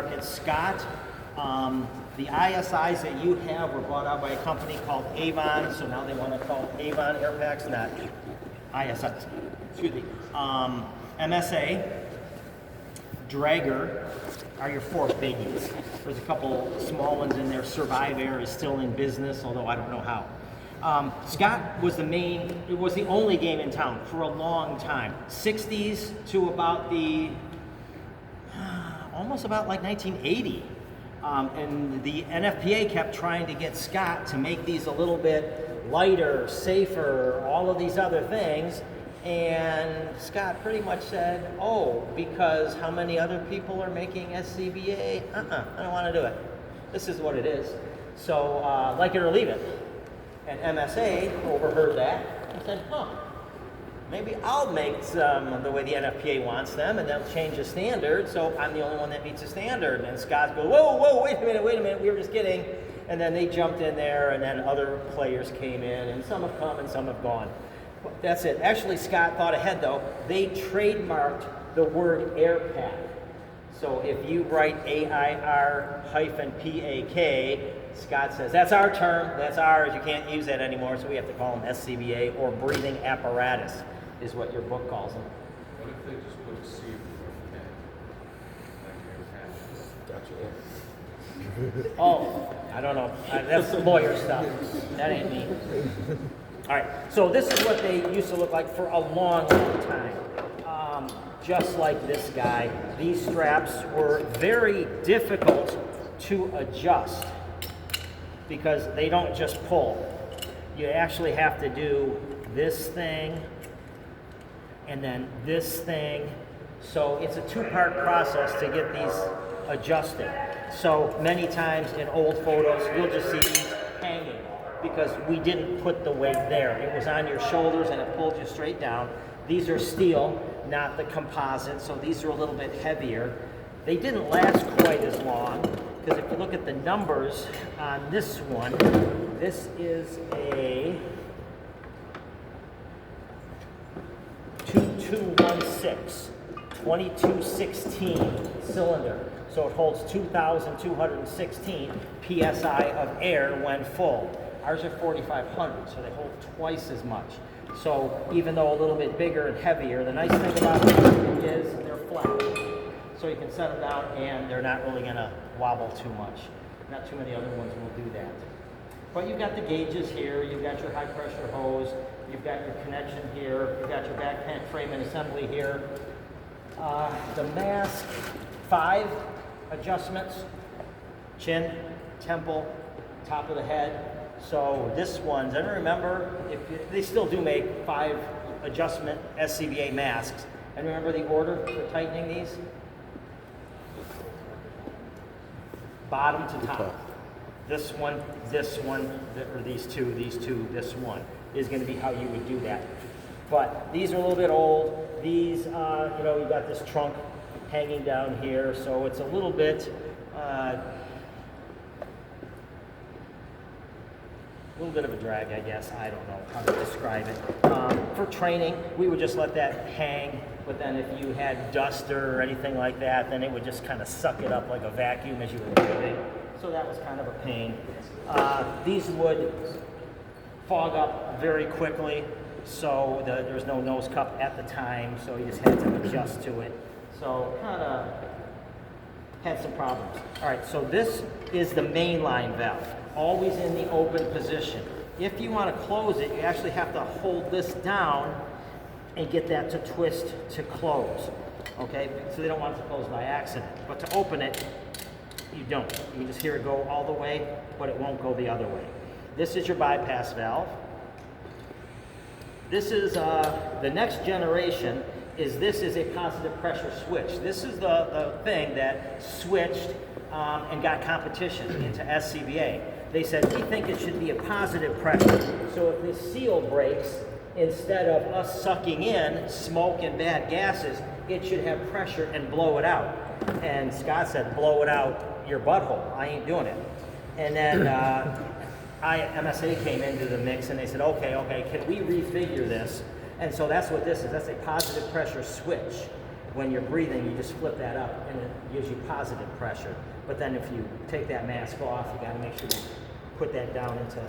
market. Scott, the ISIs that you have were bought out by a company called Avon, so now they want to call Avon air packs, not ISIs. Excuse me. MSA, Draeger are your four biggies. There's a couple small ones in there. Survive Air is still in business, although I don't know how. Scott was it was the only game in town for a long time. 60s to about almost about like 1980. And the NFPA kept trying to get Scott to make these a little bit lighter, safer, all of these other things. And Scott pretty much said, oh, because how many other people are making SCBA? I don't want to do it. This is what it is. So, like it or leave it. And MSA overheard that and said, maybe I'll make some the way the NFPA wants them, and they'll change the standard, so I'm the only one that meets the standard. And Scott goes, whoa, wait a minute, we were just kidding. And then they jumped in there, and then other players came in, and some have come and some have gone. That's it. Actually, Scott thought ahead, though. They trademarked the word air pack. So if you write AIR-PAK, Scott says, that's our term, that's ours, you can't use that anymore, so we have to call them SCBA, or breathing apparatus is what your book calls them. What if they just put a C before K? Oh, I don't know. That's lawyer stuff. That ain't me. All right, so this is what they used to look like for a long, long time. Just like this guy. These straps were very difficult to adjust because they don't just pull. You actually have to do this thing and then this thing. So it's a two-part process to get these adjusted. So many times in old photos, you'll just see these hanging because we didn't put the weight there. It was on your shoulders and it pulled you straight down. These are steel, not the composite, so these are a little bit heavier. They didn't last quite as long because if you look at the numbers on this one, this is a 2216, 2216 cylinder. So it holds 2,216 PSI of air when full. Ours are 4,500, so they hold twice as much. So even though a little bit bigger and heavier, the nice thing about them is they're flat. So you can set them down and they're not really gonna wobble too much. Not too many other ones will do that. But you've got the gauges here, you've got your high pressure hose, you've got your connection here, you've got your back frame and assembly here. The mask, 5 adjustments, chin, temple, top of the head. So this one's, I don't remember, if they still do make 5 adjustment SCBA masks. And remember the order for tightening these? Bottom to top. This one, or these two, this one is going to be how you would do that. But these are a little bit old. These, you got this trunk hanging down here, so it's a little bit of a drag, I guess. I don't know how to describe it. For training, we would just let that hang, but then if you had dust or anything like that, then it would just kind of suck it up like a vacuum as you were moving. So that was kind of a pain. These would fog up very quickly, so there was no nose cup at the time, so you just had to adjust to it. So kind of had some problems. All right, so this is the mainline valve, always in the open position. If you want to close it, you actually have to hold this down and get that to twist to close, okay? So they don't want it to close by accident. But to open it, you don't. You can just hear it go all the way, but it won't go the other way. This is your bypass valve. This is the next generation. This is a positive pressure switch. This is the thing that switched and got competition into SCBA. They said, we think it should be a positive pressure. So if this seal breaks, instead of us sucking in smoke and bad gases, it should have pressure and blow it out. And Scott said, blow it out your butthole. I ain't doing it. And then MSA came into the mix and they said, okay, can we refigure this? And so that's what this is. That's a positive pressure switch. when you're breathing, you just flip that up and it gives you positive pressure. But then if you take that mask off, you got to make sure you put that down into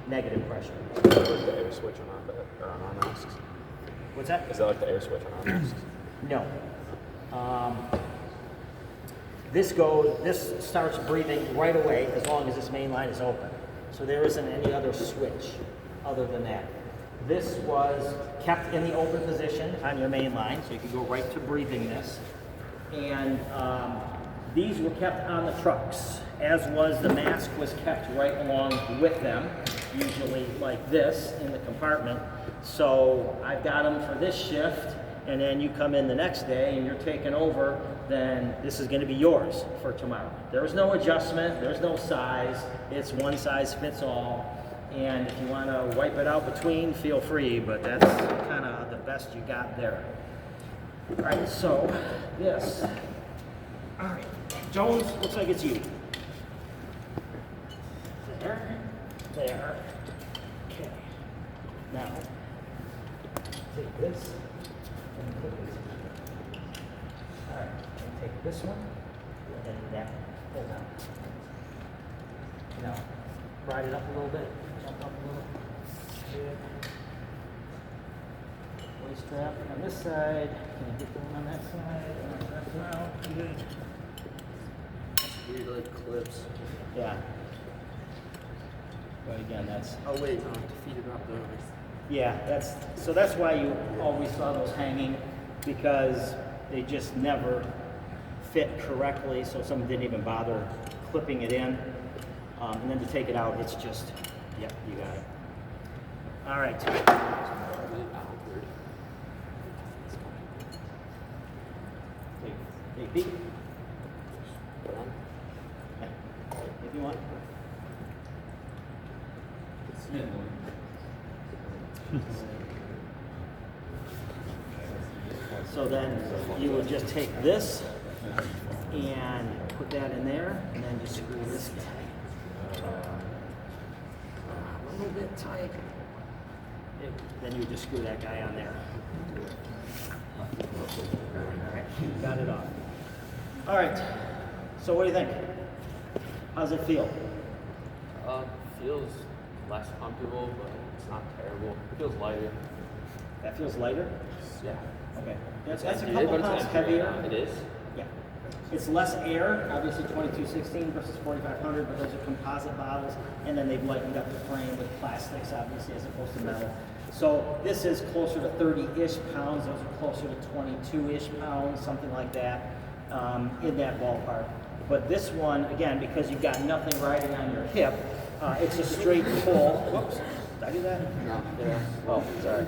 negative pressure. Is that like the air switch on our masks? What's that? Is that like the air switch on our masks? No. This starts breathing right away as long as this main line is open. So there isn't any other switch other than that. This was kept in the open position on your main line, so you can go right to breathing this. And these were kept on the trucks, as was the mask was kept right along with them, usually like this in the compartment. So I've got them for this shift, and then you come in the next day and you're taking over, then this is going to be yours for tomorrow. There's no adjustment, there's no size, it's one size fits all. And if you want to wipe it out between, feel free, but that's kind of the best you got there. All right, so this. All right, Jones, looks like it's you. There, there. Okay. Now, take this and put this. All right, and take this one and that pull down. Now, ride it up a little bit. Jump up a little. Good. Waist strap on this side. Can you get the one on that side? That's now. Good. Weird like clips. Yeah. But again, that's. Oh wait, no, to feed it up there. Yeah, that's why you always saw those hanging, because they just never fit correctly, so someone didn't even bother clipping it in. And then to take it out, it's just, yep, you got it. All right. Take Pete. Yeah, if you want. So then you would just take this and put that in there, and then just screw this tight. A little bit tight. Then you would just screw that guy on there. All right, got it off. All right, so what do you think? How's it feel? Feels less comfortable, but it's not terrible. It feels lighter. That feels lighter? Yeah. Okay. That's a It is, couple but it's pounds empty right heavier. now. It is. Yeah. It's less air, obviously 2216 versus 4500, but those are composite bottles, and then they've lightened up the frame with plastics, obviously, as opposed to metal. So this is closer to 30-ish pounds. Those are closer to 22-ish pounds, something like that, in that ballpark. But this one, again, because you've got nothing riding on your hip, it's a straight pull. Whoops, did I do that? No. Yeah. Oh, sorry.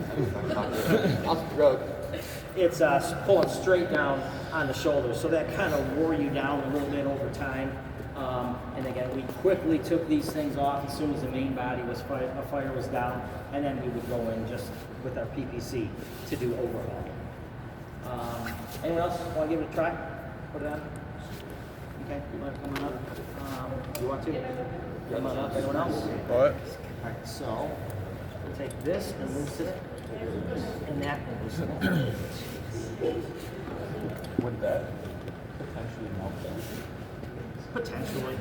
Off the road. It's pulling straight down on the shoulders, so that kind of wore you down a little bit over time. And again, we quickly took these things off as soon as the main body was fire was down, and then we would go in just with our PPC to do overhaul. Anyone else want to give it a try? Put it on. Okay, you want to come on up? You want to? Come on up. Anyone else? What? All right, so we'll take this and loosen it, and that and loosen it. Would that potentially melt them? Potentially.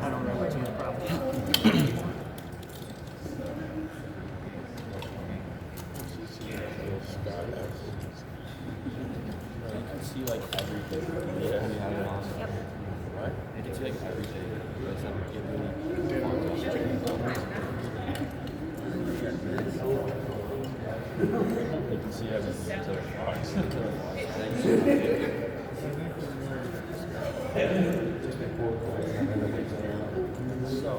I don't remember too much problem. I see like everything. Yeah. Yep. What? It's like everything. You can see everything. So,